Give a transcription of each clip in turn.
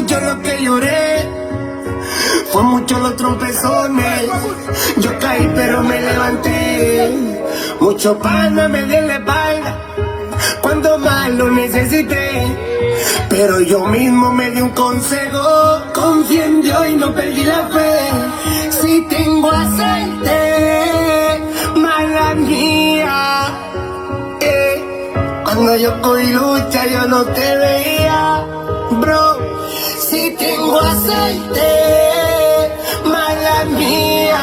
mucho lo que lloré, fue mucho los tropezones. Yo caí pero me levanté, mucho pana me dio en la espalda cuando más lo necesité. Pero yo mismo me di un consejo, confié en Dios y no perdí la fe. Si tengo aceite, mala mía. Cuando yo cogí lucha yo no te veía, bro. Si tengo aceite, mala mía.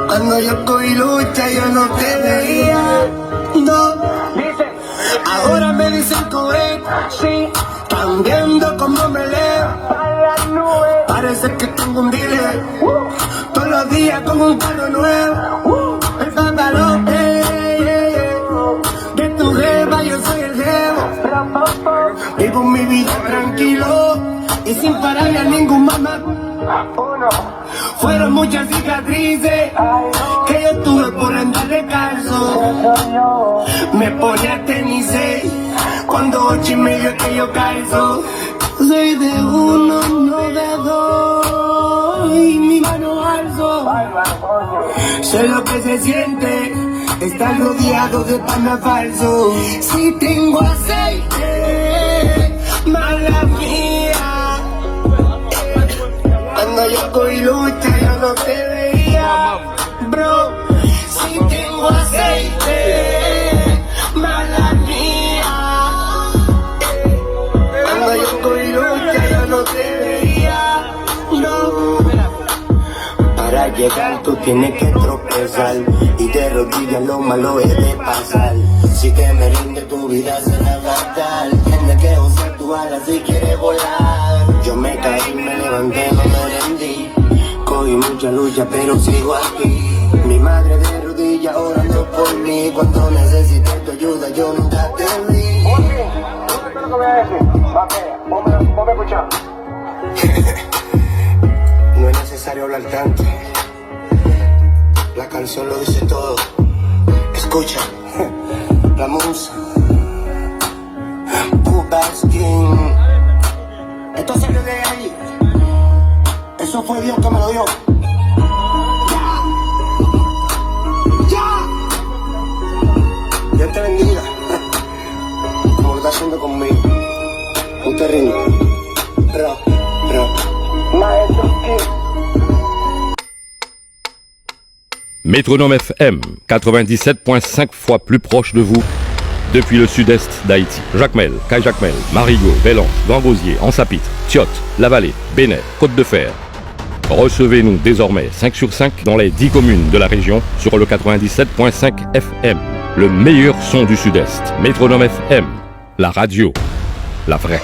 Cuando yo cogí lucha yo no te veía, no. Ahora me dicen cohet, sí, cambiando como me leo. Parece que tengo un dealer, todos los días con un carro nuevo. El pantalón, de tu jeva yo soy el jevo. Vivo mi vida tranquilo y sin pararle a ningún mamá. Fueron muchas cicatrices que yo tuve por andar descalzo. Me ponía tenis 6 cuando 8:30 que yo calzo. Soy de uno, no de dos, y mi mano alzo. Sé lo que se siente estar rodeado de pana falso. Si tengo aceite, mala mía. Cuando yo cogí lucha yo no te veía, bro. Si tengo aceite, mala mía. Cuando yo cogí lucha yo no te veía, no. Para llegar tú tienes que tropezar y de rodillas lo malo es de pasar. Si te me rinde tu vida será fatal. Tienes que usar tu alas si quieres volar. Yo me caí, me levanté, no me rendí. Cogí mucha lucha pero sigo aquí. Mi madre de rodillas orando por mí. Cuando necesité tu ayuda yo nunca te vi. ¿Qué es lo que voy a decir? Ponme a escuchar. No es necesario hablar tanto, la canción lo dice todo. Escucha, la musa Pubaskin. Esto salió de ahí, eso fue Dios que me lo dio. Dios te bendiga, como lo está haciendo conmigo. No te rindas, bro. Métronome FM, 97.5 fois plus proche de vous, depuis le sud-est d'Haïti. Jacmel, Caille-Jacmel, Marigot, Bélange, Gambosier, Ansapitre, Tiotte, La Vallée, Bénet, Côte-de-Fer. Recevez-nous désormais 5 sur 5 dans les 10 communes de la région sur le 97.5 FM. Le meilleur son du sud-est. Métronome FM, la radio, la vraie.